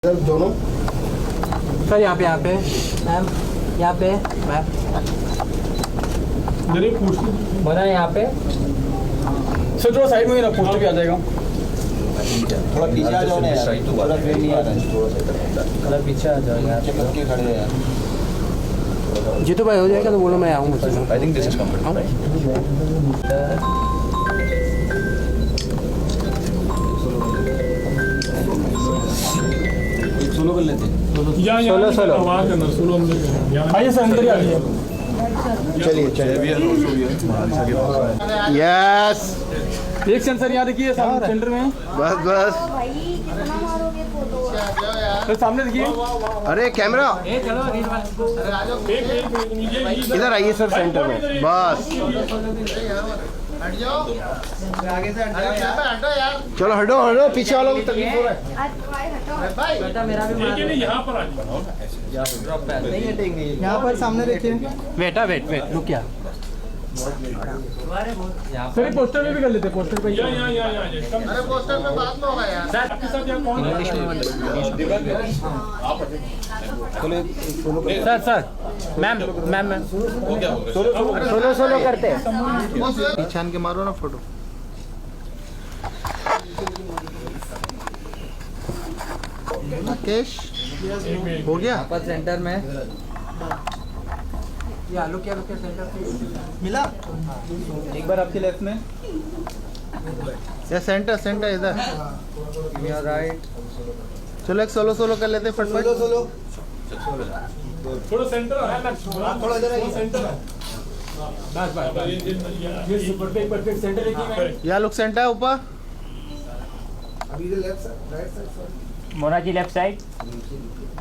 दोनों सर यहाँ पे मैम, यहाँ पे मैम बना यहाँ पे सर। थोड़ा साइड में ही रखो, पोस्टर भी आ जाएगा। थोड़ा पीछे आ जाओ ना यार, थोड़ा फ्रेम नहीं आ रहा है, थोड़ा पीछे आ जाओ यार। चिपक के खड़े हैं यार। जीतू भाई हो जाएगा तो बोलो, मैं आऊँ। I think this is comfortable. Solo कर लेते हैं। सोलो आइए सर, अंदर ही आइए। चलिए चलिए। यस, एक सेंसर यहाँ देखिए सामने सेंटर में। बस बस। भाई कितना मारोगे फोटो? सर सामने देखिए। अरे कैमरा इधर आइए सर, सेंटर में बस। चलो हटो हटो, पीछे वालों को तकलीफ हो रहा है। बेटा मेरा भी मार। यहाँ पर आ जाओ। नहीं हटेंगे। यहाँ पर सामने देखिए। बेटा वेट रुक क्या सर ये पोस्टर में भी कर लेते हैं, पोस्टर पे। अरे पोस्टर में बाद में होगा यार। सर आपके साथ यहाँ कौन है? सर मैम सोलो करते हैं। छान के मारो ना फोटो। राकेश हो गया। पर सेंटर में ये आलू क्या सेंटर पे मिला? एक बार आपके लेफ्ट में। या सेंटर सेंटर इधर। राइट। चलो एक सोलो सोलो कर लेते फटफट। सोलो थोड़ा सेंटर है, थोड़ा इधर आइए। सेंटर है बस ये परफेक्ट सेंटर देखिए। या लुक सेंटर ऊपर। अभी इधर left side, right side. Mona ji left side.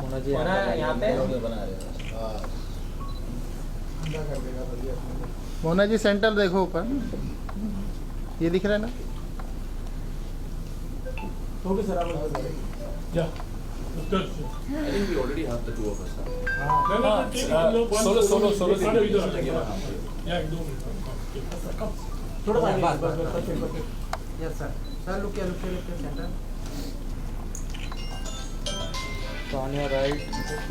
Mona ji यहाँ पे। मोना जी सेंटर देखो ऊपर, ये दिख रहा है ना। ओके सर, आप जा। I think we already have the two of us. Solo या एक दो थोड़ा सा यस सर लुक क्या centre on your right.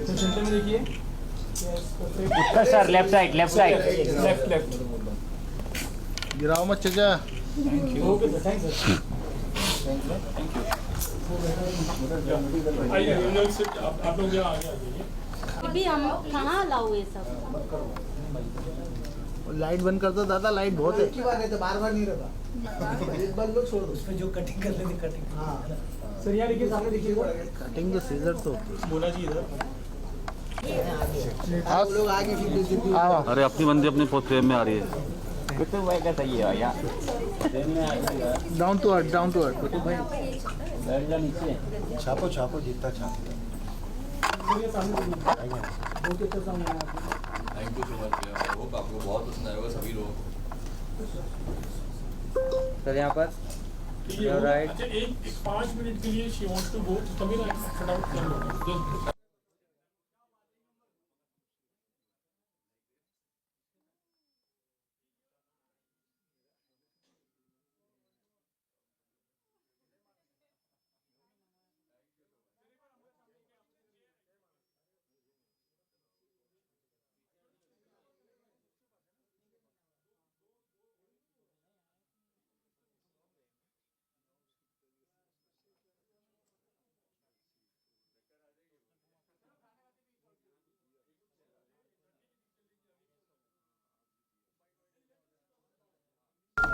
Centre में देखिए। उत्तर सर लेफ्ट साइड लेफ्ट। गिराओ मत चचा। Okay sir, thank sir. आइए आप लोग यहाँ आगे आ जाइए। अभी हम कहाँ लाओ ये सब? लाइट बंद कर दो दादा, लाइट बहुत है। की बात है तो बार नहीं रहता। एक बार लोग छोड़ दो। उसमें जो कटिंग कर लेते कटिंग। हाँ सर, यहाँ देखिए, सामने देखिए। कटिंग तो सीजर तो बोला जी इधर। आप लोग आगे आओ। अरे अपनी बंदी अपनी फ्रेम में आ रही है। Down to earth, down to earth. छापो छापो जितना छापो। Thank you so much. I hope आपको बहुत पसंद आएगा सभी लोग। सर यहाँ पर राइट। अच्छा एक 5 मिनट के लिए शी वांट्स टू गो, तभी ना फटाफट कर लो।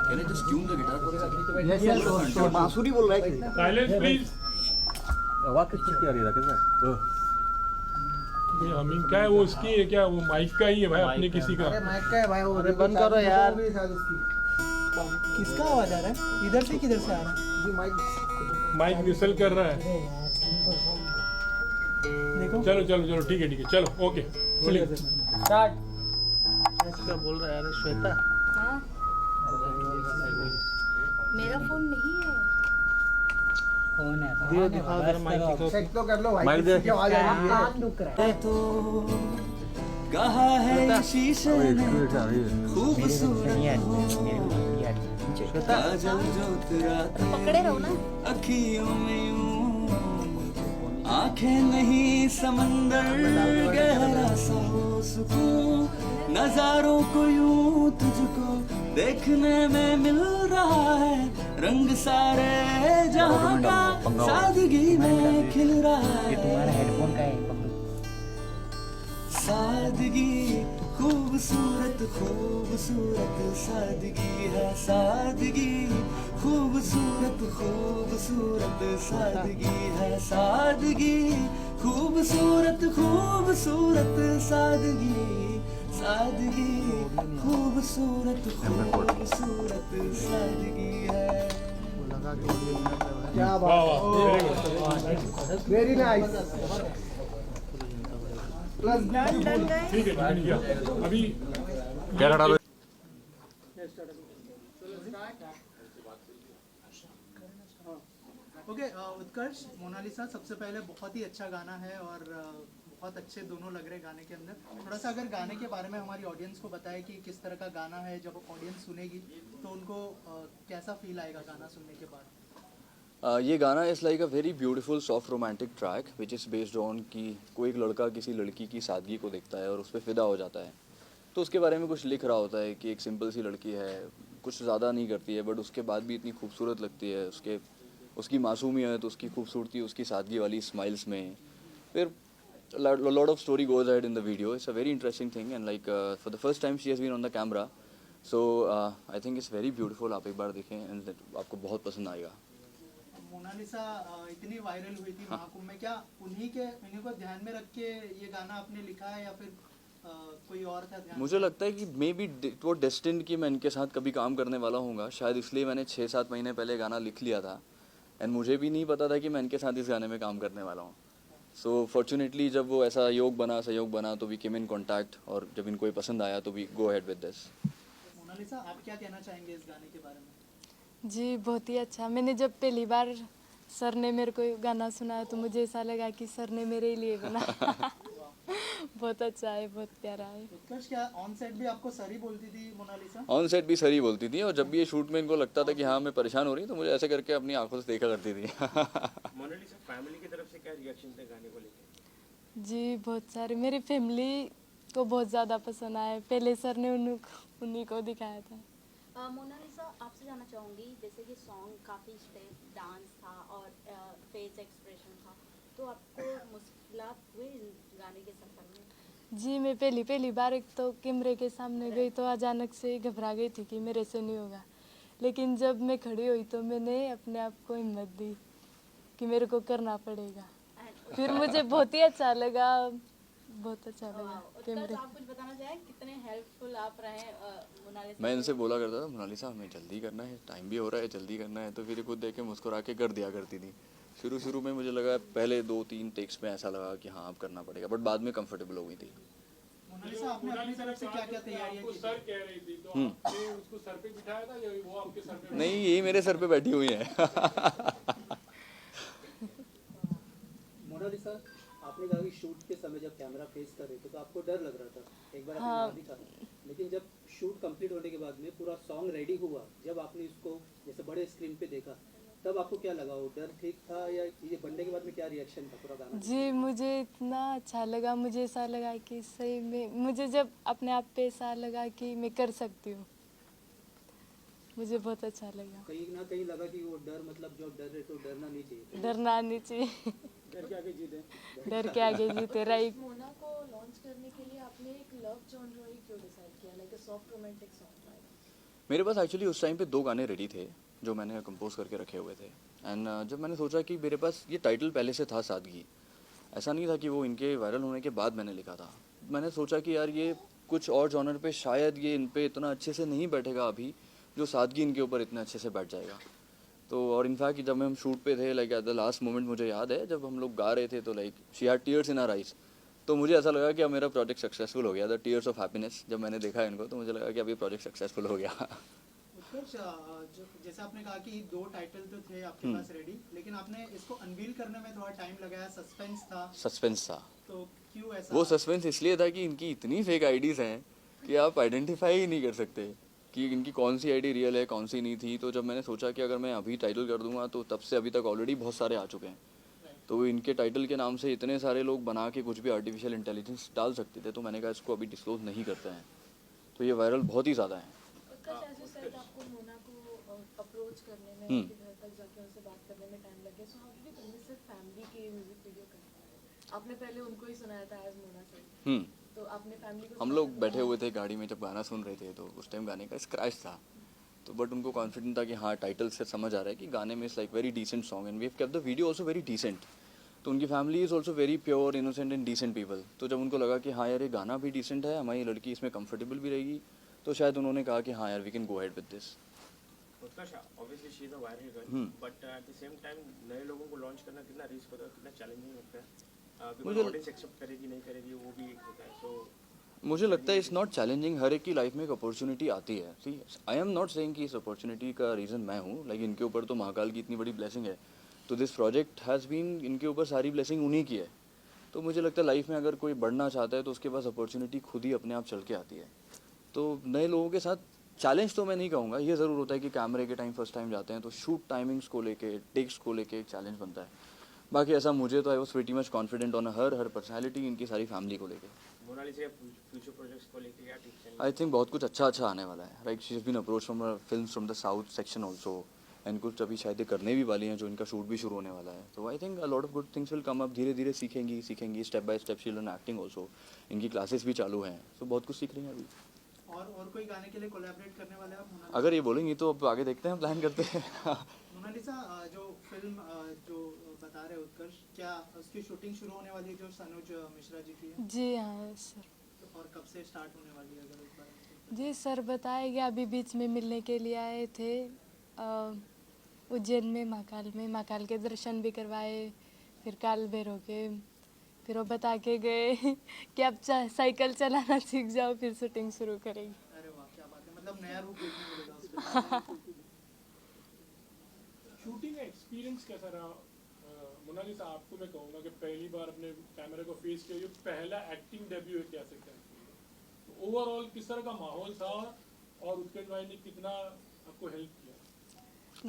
Can I just tune the guitar for a second? Yes बांसुरी बोल रहा है। Silence please. आवाज किसकी आ रही है राकेश भाई? ये हमिंग क्या है? वो उसकी है क्या? वो माइक का ही है भाई, अपने किसी का। माइक का है भाई। अरे बंद करो यार। किसका आवाज आ रहा है? इधर से किधर से आ रहा है? माइक विसल कर रहा है। देखो चलो ठीक है चलो ओके चलिए स्टार्ट। क्या बोल रहा है यार श्वेता? हाँ? मेरा फोन नहीं है। कौन है? दियो दिखाओ जरा माइक। चेक तो कर लो भाई। माइक दे। क्या आवाज आ रही है? काम दुख रहा है तो कहा है शीशे में खूबसूरत नहीं है। काजल जो तेरा पकड़े रहो ना। अखियों में यूं आंखें नहीं समंदर गहरा सा हो सुकून, नजारों को यूं तुझको देखने में मिल रहा है, रंग सारे जहां का सादगी में खिल रहा है। हेडफोन का है सादगी खूबसूरत खूबसूरत सादगी है, सादगी खूबसूरत खूबसूरत सादगी है, सादगी खूबसूरत खूबसूरत सादगी, सादगी खूबसूरत खूबसूरत सादगी है। क्या बात है, वेरी नाइस। अभी ओके उत्कर्ष, मोनालिसा, सबसे पहले बहुत ही अच्छा गाना है और बहुत अच्छे दोनों लग रहे गाने के अंदर। थोड़ा सा अगर गाने के बारे में हमारी ऑडियंस को बताएं कि किस तरह का गाना है, जब ऑडियंस सुनेगी तो उनको कैसा फील आएगा गाना सुनने के बाद। ये गाना is like a very beautiful soft romantic track which is based on कि कोई एक लड़का किसी लड़की की सादगी को देखता है और उस पर फ़िदा हो जाता है, तो उसके बारे में कुछ लिख रहा होता है कि एक सिंपल सी लड़की है, कुछ ज़्यादा नहीं करती है, बट उसके बाद भी इतनी खूबसूरत लगती है, उसकी मासूमियत, उसकी खूबसूरती, उसकी सादगी वाली स्माइल्स में। फिर lot of story goes ahead in the video. It's a very interesting thing and like for the first time she has been on the camera, so I think it's very beautiful. आप एक बार देखें and आपको बहुत पसंद आएगा। Mona Lisa इतनी viral हुई थी महाकुंभ में, क्या उन्हीं को ध्यान में रख के ये गाना आपने लिखा है या फिर कोई और था ध्यान? मुझे लगता है कि मे बी वो डेस्टिन्ड कि मैं इनके साथ कभी काम करने वाला हूँगा, शायद इसलिए मैंने 6-7 महीने पहले गाना लिख लिया था एंड मुझे भी नहीं पता था कि मैं इनके साथ इस गाने में काम करने वाला हूँ। सो फॉर्चुनेटली जब वो ऐसा सहयोग बना तो वी केम इन कॉन्टैक्ट और जब इनको ये पसंद आया तो we go ahead with this. Monalisa, आप क्या कहना चाहेंगे इस गाने के बारे में? जी बहुत ही अच्छा। मैंने जब पहली बार सर ने मेरे को गाना सुनाया तो मुझे ऐसा लगा कि सर ने मेरे लिए बना। बहुत अच्छा है, बहुत प्यारा है। उत्कर्ष, क्या ऑन सेट भी आपको सर ही बोलती थी मोनालिसा? ऑन सेट भी सर ही बोलती थी और जब भी ये शूट में इनको लगता था कि हाँ मैं परेशान हो रही तो मुझे ऐसे करके अपनी आंखों से देखा करती थी। मोनालिसा, फैमिली की तरफ से क्या रिएक्शन थे गाने को लेकर? जी बहुत सारे, मेरी फैमिली को बहुत ज़्यादा पसंद आया। पहले सर ने उन्हीं को दिखाया था। मोनालिसा, आपसे जानना चाहूँगी, जैसे कि सॉन्ग काफ़ी स्टेप डांस था और फेस एक्सप्रेशन था, तो आपको मुश्किलात हुई गाने के सफर में? जी मैं पहली बार एक तो कैमरे के सामने गई तो अचानक से घबरा गई थी कि मेरे से नहीं होगा, लेकिन जब मैं खड़ी हुई तो मैंने अपने आप को हिम्मत दी कि मेरे को करना पड़ेगा। फिर मुझे बहुत ही अच्छा लगा, बहुत अच्छा लगा कैमरे। आप कुछ बताना चाहें, कितने हेल्पफुल आप रहे मोनालिसा? मैं इनसे बोला करता था मोनालिसा हमें जल्दी करना है, टाइम भी हो रहा है, जल्दी करना है, तो फिर खुद देख के मुस्कुरा के कर दिया करती थी। शुरू में मुझे लगा, पहले 2-3 टेक्स में ऐसा लगा कि हाँ अब करना पड़ेगा, बट बाद में कंफर्टेबल हो गई थी। मोनालिसा, आपने अपनी तरफ से क्या-क्या तैयारियां की? सर कह रही थी तो आपने उसको सर पे बिठाया था या वो आपके सर पे? नहीं, यही मेरे सर पे बैठी हुई है। मोनालिसा, आपने कहा कि शूट के समय जब कैमरा फेस कर रहे थे तो आपको डर लग रहा था, एक बार आपने कहा, लेकिन जब शूट कंप्लीट होने के बाद में पूरा सॉन्ग रेडी हुआ, जब आपने इसको जैसे बड़े स्क्रीन पे देखा, तब आपको क्या लगा? वो डर ठीक था या ये बनने के बाद में क्या रिएक्शन था पूरा गाना? जी मुझे इतना अच्छा लगा, मुझे ऐसा लगा कि सही में मुझे जब अपने आप पे ऐसा लगा कि मैं कर सकती हूँ, मुझे बहुत अच्छा लगा। कहीं ना कहीं लगा कि वो डर, मतलब जब डर रहे तो डरना नहीं चाहिए, डरना नहीं चाहिए। डर के आगे जीते, डर के आगे जीते। राइट। मोना को लॉन्च करने के लिए आपने एक लव जॉनर क्यों डिसाइड किया, like a soft romantic song? मेरे पास एक्चुअली उस टाइम पे 2 गाने रेडी थे जो मैंने कंपोज करके रखे हुए थे एंड जब मैंने सोचा कि मेरे पास ये टाइटल पहले से था सादगी, ऐसा नहीं था कि वो इनके वायरल होने के बाद मैंने लिखा था। मैंने सोचा कि यार ये कुछ और जॉनर पे शायद ये इन पे इतना अच्छे से नहीं बैठेगा अभी, जो सादगी इनके ऊपर इतने अच्छे से बैठ जाएगा। तो और इनफैक्ट जब हम शूट पे थे, like at the last moment मुझे याद है जब हम लोग गा रहे थे तो like she had tears in her eyes, तो मुझे ऐसा लगा कि अब मेरा प्रोजेक्ट सक्सेसफुल हो गया। द टीयर्स ऑफ हैप्पीनेस, जब मैंने देखा इनको तो मुझे लगा कि अभी प्रोजेक्ट सक्सेसफुल हो गया। उत्कर्ष, जैसे आपने कहा कि 2 टाइटल तो थे आपके पास रेडी, लेकिन आपने इसको अनवील करने में थोड़ा टाइम लगाया, सस्पेंस था, तो क्यों ऐसा? वो सस्पेंस इसलिए था कि इनकी इतनी फेक आईडीज़ हैं कि आप आइडेंटिफाई ही नहीं कर सकते कि इनकी कौन सी आईडी रियल है, कौन सी नहीं थी। तो जब मैंने सोचा कि अगर मैं अभी टाइटल कर दूंगा तो तब से अभी तक ऑलरेडी बहुत सारे आ चुके हैं, तो इनके टाइटल के नाम से इतने सारे लोग बना के कुछ भी आर्टिफिशियल इंटेलिजेंस डाल सकते थे, तो मैंने कहा इसको अभी डिस्क्लोज नहीं करते हैं, तो ये वायरल बहुत ही ज़्यादा है। उत्कर्ष, as you said, आपको मोना को अप्रोच करने में, हम्म। उनके घर तक जाके उनसे बात करने में टाइम लग गया, so how did you convince your family के म्यूजिक वीडियो करना? आपने पहले उनको ही सुनाया था एज मोना से, तो आपने फैमिली को हम लोग बैठे हुए थे गाड़ी में जब गाना सुन रहे थे, तो उस टाइम गाने का स्क्रैच था, तो बट उनको कॉन्फिडेंट था कि हाँ टाइटल से समझ आ रहा है कि गाने में is like very decent song and we have kept the video also very decent. तो उनकी family is also very pure innocent and decent people, तो जब उनको लगा कि हाँ यार ये गाना भी डिसेंट है, हमारी लड़की इसमें कंफर्टेबल भी रहेगी, तो शायद उन्होंने कहा कि हाँ यार we can go ahead with this. Utkarsh, obviously she is a viral girl, but at the same time नए लोगों को लॉन्च करना कितना रिस्क होता है, कितना चैलेंजिंग होता है, बिकॉज़ ऑडियंस एक्सेप्ट करेगी नहीं करेगी वो भी एक होता है। सो मुझे लगता है इट्स नॉट चैलेंजिंग, हर एक की लाइफ में एक अपॉर्चुनिटी आती है। सी आई एम नॉट सेइंग कि इस अपॉर्चुनिटी का रीज़न मैं हूँ, लाइक इनके ऊपर तो महाकाल की इतनी बड़ी ब्लेसिंग है, तो दिस प्रोजेक्ट हैज़ बीन, इनके ऊपर सारी ब्लेसिंग उन्हीं की है। तो मुझे लगता है लाइफ में अगर कोई बढ़ना चाहता है तो उसके पास अपॉर्चुनिटी खुद ही अपने आप चल के आती है। तो नए लोगों के साथ चैलेंज तो मैं नहीं कहूँगा, ये ज़रूर होता है कि कैमरे के टाइम फर्स्ट टाइम जाते हैं तो शूट टाइमिंग्स को लेके, टेक्स को लेके एक चैलेंज बनता है। बाकी ऐसा मुझे तो I was pretty much confident on her personality, इनकी सारी फैमिली को लेके। मोनालिसा फ्यूचर प्रोजेक्ट्स को लेके क्या टिप्स हैं? आई थिंक बहुत कुछ अच्छा आने वाला है। Like she has been approach from films from the south section also, and कुछ अभी शायद ये करने भी वाली हैं जो इनका शूट भी शुरू होने वाला है। तो I think a lot of good things will come up, धीरे धीरे सीखेंगी step by step. She learn acting also, इनकी क्लासेस भी चालू हैं, तो बहुत कुछ सीख रही हैं अभी। और कोई गाने के लिए कोलैबोरेट करने वाले हैं आप मोनालिसा? अगर ये बोलेंगी तो अब आगे देखते हैं, प्लान करते हैं। मोनालिसा, जो फिल्म जो बता रहे उत्कर्ष, क्या उसकी शूटिंग शुरू होने वाली है जो सनोज मिश्रा जी की है? जी हाँ सर। और कब से स्टार्ट होने वाली है, अगर इस बारे में? जी सर बताया गया, अभी बीच में मिलने के लिए आए थे उज्जैन में, महाकाल के दर्शन भी करवाए, फिर काल भैरव के, फिर वो बता के गए कि अब साइकिल चलाना सीख जाओ फिर शूटिंग शुरू करेंगे। अरे वाह, क्या बात है, मतलब नया रूप देखने मिलेगा उसमें। शूटिंग का एक्सपीरियंस कैसा रहा? मोनालिसा, आपको मैं कहूँगा कि पहली बार अपने कैमरे को फेस किया, ये पहला एक्टिंग डेब्यू है, क्या सकते हैं? तो ओवरऑल किस तरह का माहौल था और उत्कर्ष भाई ने कितना आपको हेल्प किया?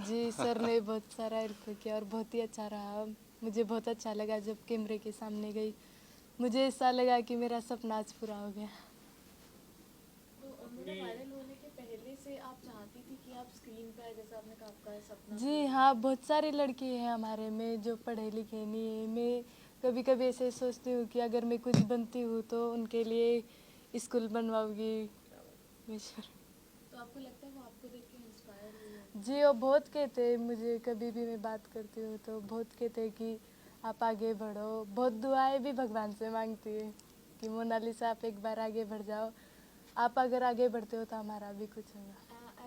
जी सर ने बहुत सारा हेल्प किया और बहुत ही अच्छा रहा। मुझे बहुत अच्छा लगा जब कैमरे के सामने गई, मुझे ऐसा लगा कि मेरा सपना आज पूरा हो गया। तो मोना वायरल होने के पहले से आप चाहती थी कि आप स्क्रीन पे आए, जैसे आपने कहा आपका सपना? जी हाँ, बहुत सारी लड़की हैं हमारे में जो पढ़े लिखे नहीं है। मैं कभी कभी ऐसे सोचती हूँ कि अगर मैं कुछ बनती हूँ तो उनके लिए स्कूल बनवाऊंगी। तो आपको लगता है वो आपको देख के इंस्पायर हुई है? जी वो बहुत कहते हैं मुझे, कभी भी मैं बात करती हूँ तो बहुत कहते हैं कि आप आगे बढ़ो। बहुत दुआएं भी भगवान से मांगती है कि मोनालिसा आप एक बार आगे बढ़ जाओ, आप अगर आगे बढ़ते हो तो हमारा भी कुछ होगा।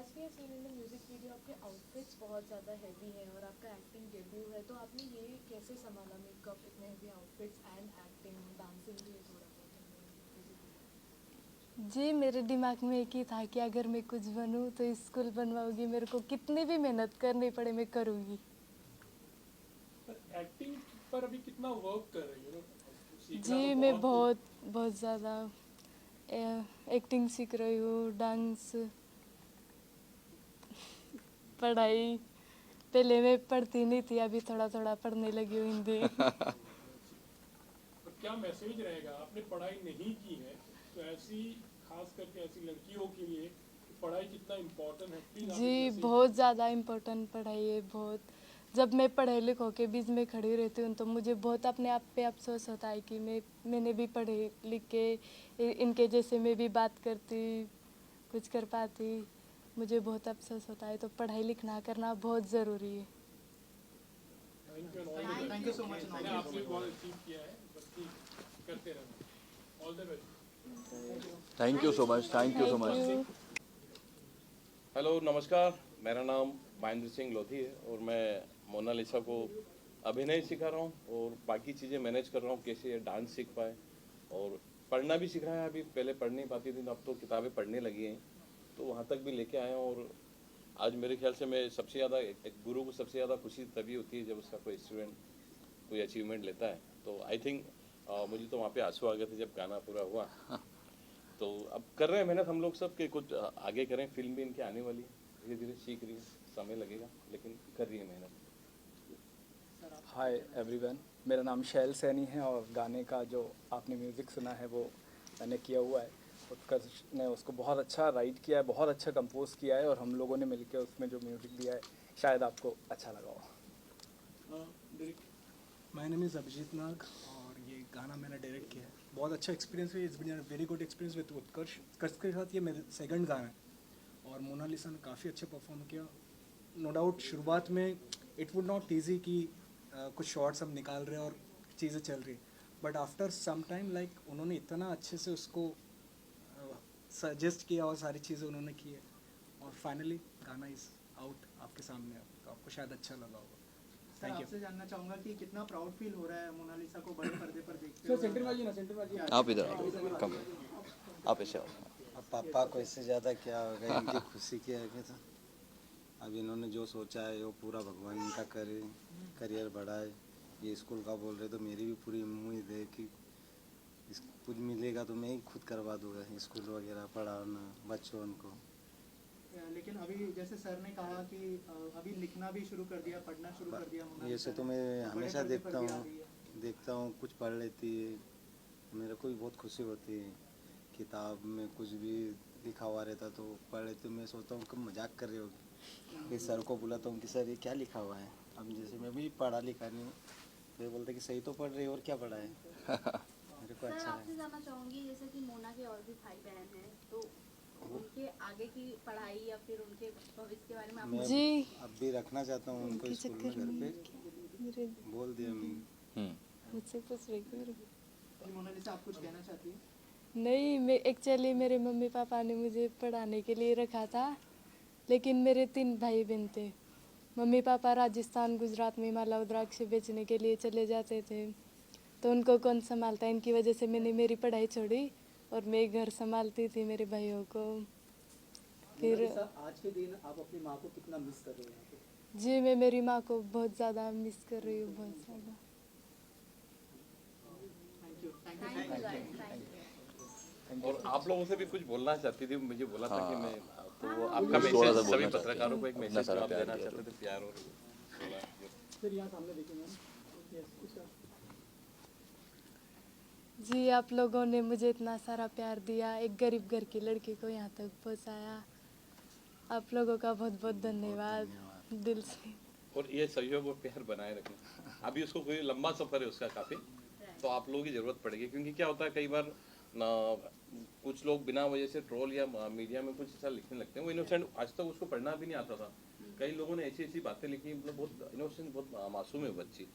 As we have seen in the music video, आपके आउटफिट्स बहुत ज़्यादा हैवी हैं और आपका एक्टिंग डेब्यू है, तो आपने ये कैसे संभाला मेकअप, इतने heavy outfits and acting, dancing भी है थोड़ा बहुत? जी मेरे दिमाग में एक ही था कि अगर मैं कुछ बनूं तो स्कूल बनवाऊंगी, मेरे को कितनी भी मेहनत करनी पड़े मैं करूंगी। पर एक्टिंग पर अभी कितना वर्क कर रही हो? जी मैं बहुत ज़्यादा एक्टिंग सीख रही हूँ, डांस, पढ़ाई। पहले मैं पढ़ती नहीं थी, अभी थोड़ा थोड़ा पढ़ने लगी हूँ हिंदी। तो क्या मैसेज रहेगा? आपने पढ़ाई नहीं की है तो ऐसी, खास करके ऐसी लड़कियों के लिए पढ़ाई कितना इम्पोर्टेंट है? प्लीज जी बहुत ज़्यादा इम्पोर्टेंट पढ़ाई है, बहुत। जब मैं पढ़े लिखों के बीच में खड़ी रहती हूँ तो मुझे बहुत अपने आप पे अफसोस होता है कि मैंने भी पढ़े लिख के इनके जैसे मैं भी बात करती, कुछ कर पाती। मुझे बहुत अफसोस होता है, तो पढ़ाई लिखना करना बहुत ज़रूरी है। Thank you so much. मैंने आपसे बहुत अचीव किया है, बस ठीक करते रहना। All the best. Thank you so much. Hello, नमस्कार। मेरा नाम महेंद्र सिंह लोधी है और मैं मोनालिसा को अभिनय सिखा रहा हूँ और बाकी चीज़ें मैनेज कर रहा हूँ, कैसे डांस सीख पाए और पढ़ना भी सीख रहा है। अभी पहले पढ़ नहीं पाती थी, अब तो किताबें पढ़ने लगी हैं, तो वहाँ तक भी लेके आया हूँ। और आज मेरे ख्याल से मैं सबसे ज़्यादा, एक गुरु को सबसे ज़्यादा खुशी तभी होती है जब उसका कोई स्टूडेंट कोई अचीवमेंट लेता है। तो आई थिंक मुझे तो वहाँ पे आंसू आ गए थे जब गाना पूरा हुआ। तो अब कर रहे हैं मेहनत हम लोग सब कि कुछ आगे करें। फिल्म भी इनकी आने वाली है, धीरे धीरे सीख रही है, समय लगेगा लेकिन कर रही है मेहनत। Hi everyone, मेरा नाम शैल सैनी है और गाने का जो आपने म्यूज़िक सुना है वो मैंने किया हुआ है। उत्कर्ष ने उसको बहुत अच्छा राइट किया है, बहुत अच्छा कंपोज किया है और हम लोगों ने मिलकर उसमें जो म्यूज़िक दिया है शायद आपको अच्छा लगा हो। माय नेम इज़ अभिजीत नाग और ये गाना मैंने डायरेक्ट किया है। बहुत अच्छा एक्सपीरियंस है, it's been a very good experience with Utkarsh. Utkarsh के साथ ये मेरा सेकंड गाना है और मोनालिसा ने काफ़ी अच्छा परफॉर्म किया। नो डाउट शुरुआत में इट वुड नॉट ईजी कि कुछ शॉर्ट्स हम निकाल रहे हैं और चीज़ें चल रही, but after some time like उन्होंने इतना अच्छे से उसको सजेस्ट किया और सारी चीज़ें उन्होंने की है और फाइनली गाना इज़ आउट आपके सामने। आपको शायद अच्छा लगा होगा। सर आपसे जानना चाहूँगा कि कितना प्राउड फील हो रहा है मोनालिसा को बड़े पर्दे पर देखते हुए। आप इधर आओ, कम आप ऐसे आओ। अब पापा को इससे ज़्यादा क्या होगा, इनकी खुशी की आगे था। अब इन्होंने जो सोचा है वो पूरा भगवान इनका करे, करियर बढ़ाए। ये स्कूल का बोल रहे तो मेरी भी पूरी उम्मीद है कि कुछ मिलेगा तो मैं ही खुद करवा दूँगा, स्कूल वगैरह पढ़ाना बच्चों को। लेकिन अभी जैसे सर ने कहा कि अभी लिखना भी शुरू कर दिया, पढ़ना शुरू कर दिया। ये से तो मैं हमेशा देखता हूँ कुछ पढ़ लेती है, मेरे को भी बहुत खुशी होती है। किताब में कुछ भी लिखा हुआ रहता तो पढ़ लेते, मैं सोचता हूँ कि मजाक कर रही होगी। फिर सर को बुलाता हूँ कि सर ये क्या लिखा हुआ है। अब जैसे मैं भी पढ़ा लिखा नहीं हूँ तो बोलते कि सही तो पढ़ रही है और क्या पढ़ा है। मेरे को अच्छा आपसे जानना चाहूँगी जैसे कि मोना के और भी भाई बहन हैं तो उनके आगे की पढ़ाई या फिर उनके भविष्य के बारे में आप जी अब भी रखना चाहता हूँ उनको स्कूल में, घर पे बोल दिया मैं। मुझसे पूछ रही मोनालिसा आप कुछ कहना चाहती है? नहीं, मैं एक्चुअली मेरे मम्मी पापा ने मुझे पढ़ाने के लिए रखा था, लेकिन मेरे 3 भाई बहन थे। मम्मी पापा राजस्थान गुजरात में माला रुद्राक्ष बेचने के लिए चले जाते थे तो उनको कौन संभालता, इनकी वजह से मैंने मेरी पढ़ाई छोड़ी और मैं घर संभालती थी मेरे भाइयों को। फिर आज के दिन आप अपनी माँ को कितना मिस कर रहे हैं? जी मैं मेरी माँ को बहुत ज़्यादा मिस कर रही हूँ, बहुत ज़्यादा। और आप लोगों से भी कुछ बोलना चाहती थी, मुझे बोला था कि मैं तो वो आपका कुछ थोड़ा सा मैसेज सभी बोलना पत्रकारों को एक चाहती मैसेज है। आप देना चाहते थे, प्यार और सर यहाँ सामने देखिए मैम। जी आप लोगों ने मुझे इतना सारा प्यार दिया, एक गरीब घर की लड़की को यहाँ तक पहुँचाया। आप लोगों का बहुत बहुत धन्यवाद दिल से। और ये सहयोग और प्यार बनाए रखना। अभी उसको कोई लंबा सफर है उसका काफी, तो आप लोगों की जरूरत पड़ेगी। क्योंकि क्या होता है कई बार ना कुछ लोग बिना वजह से ट्रोल या मीडिया में कुछ ऐसा लिखने लगते हैं। वो इनोसेंट, आज तक उसको पढ़ना भी नहीं आता था। कई लोगों ने ऐसी ऐसी बातें लिखी, मतलब बहुत इनोसेंट, बहुत मासूम है बच्ची।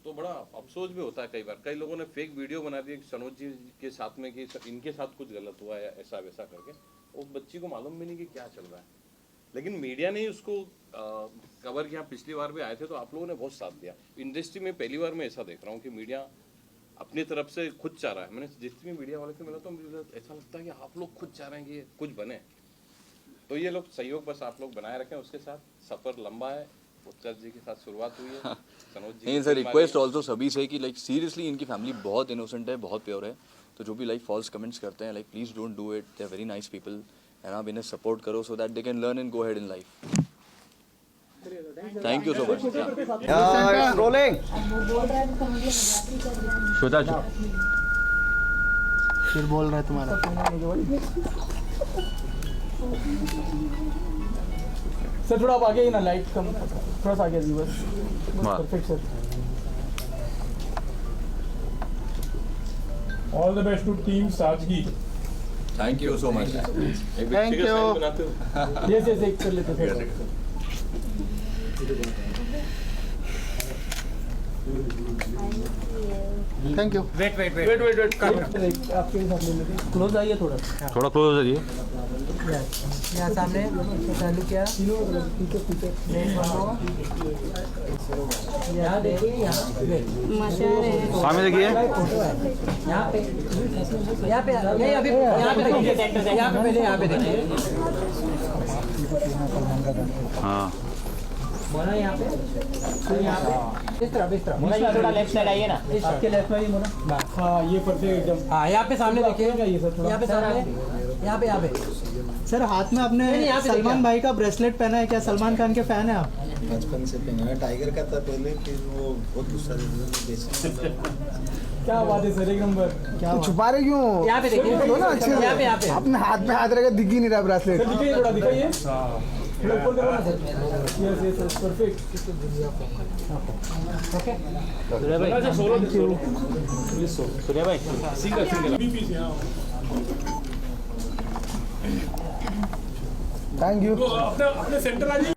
तो बड़ा अफसोस भी होता है कई बार। कई लोगों ने फेक वीडियो बना दी सनोज जी के साथ में कि इनके साथ कुछ गलत हुआ है ऐसा वैसा करके। उस बच्ची को मालूम भी नहीं कि क्या चल रहा है, लेकिन मीडिया ने उसको कवर किया। पिछली बार भी आए थे तो आप लोगों ने बहुत साथ दिया। इंडस्ट्री में पहली बार मैं ऐसा देख रहा हूँ कि मीडिया अपनी तरफ से खुद चाह रहा है। मैंने जितनी मीडिया वाले से मिला तो मुझे ऐसा लगता है कि आप लोग खुद चाह रहे हैं कि कुछ बने। तो ये लोग सहयोग बस आप लोग बनाए रखें उसके साथ। सफ़र लंबा है, उत्कर्ष जी के साथ शुरुआत हुई है, सनोज जी। नहीं सर, रिक्वेस्ट ऑल्सो सभी से कि लाइक सीरियसली इनकी फैमिली बहुत इनोसेंट है, बहुत प्योर है। तो जो भी लाइक फॉल्स कमेंट्स करते हैं, like please don't do it. They are very nice people and आप इन्हें सपोर्ट करो so that they can learn and go head in life. Thank you so much. Rolling Shweta फिर बोल रहा है तुम्हारा। सर थोड़ा आप आगे ही ना, लाइट कम, थोड़ा सा आगे जी बस। Perfect sir. All the best to team Sajgi. Thank you so much. Thank you. Yes yes, एक कर लेते थे। Thank you. वेट आपके साथ ले लेते। क्लोज आइए थोड़ा क्लोज आइए। यहाँ सामने चालू किया। यहाँ देखिए, यहाँ सामने देखिए। यहाँ पे नहीं, अभी यहाँ पे देखिए, यहाँ पे पहले यहाँ पे देखिए। हाँ मोना यहाँ पे, यहाँ पे इस तरह मोना थोड़ा लेफ्ट साइड आइए ना। आपके लेफ्ट में मोना। हाँ ये परफेक्ट एकदम। हाँ यहाँ पे सामने देखिए, यहाँ पे सामने, यहाँ पे सर हाथ में आपने सलमान भाई का ब्रेसलेट पहना है, क्या सलमान खान के फैन है आप? बचपन से पहना है। टाइगर का था पहले, फिर वो बहुत गुस्सा देता क्या बात है सर, एक नंबर। क्या तो छुपा रहे क्यों? यहाँ पे देखिए, दो ना अच्छे यहाँ पे, यहाँ पे। अपने हाथ पे हाथ रखेगा, दिख ही नहीं रहा ब्रेसलेट। दिखाइए थोड़ा, दिखाइए थोड़ा ऊपर देखो ना sir. Yes yes perfect. Okay Surya भाई, सूर्या भाई सिंगल पीस यहाँ थैंक यू। तो अपने सेंटर आ जाइए।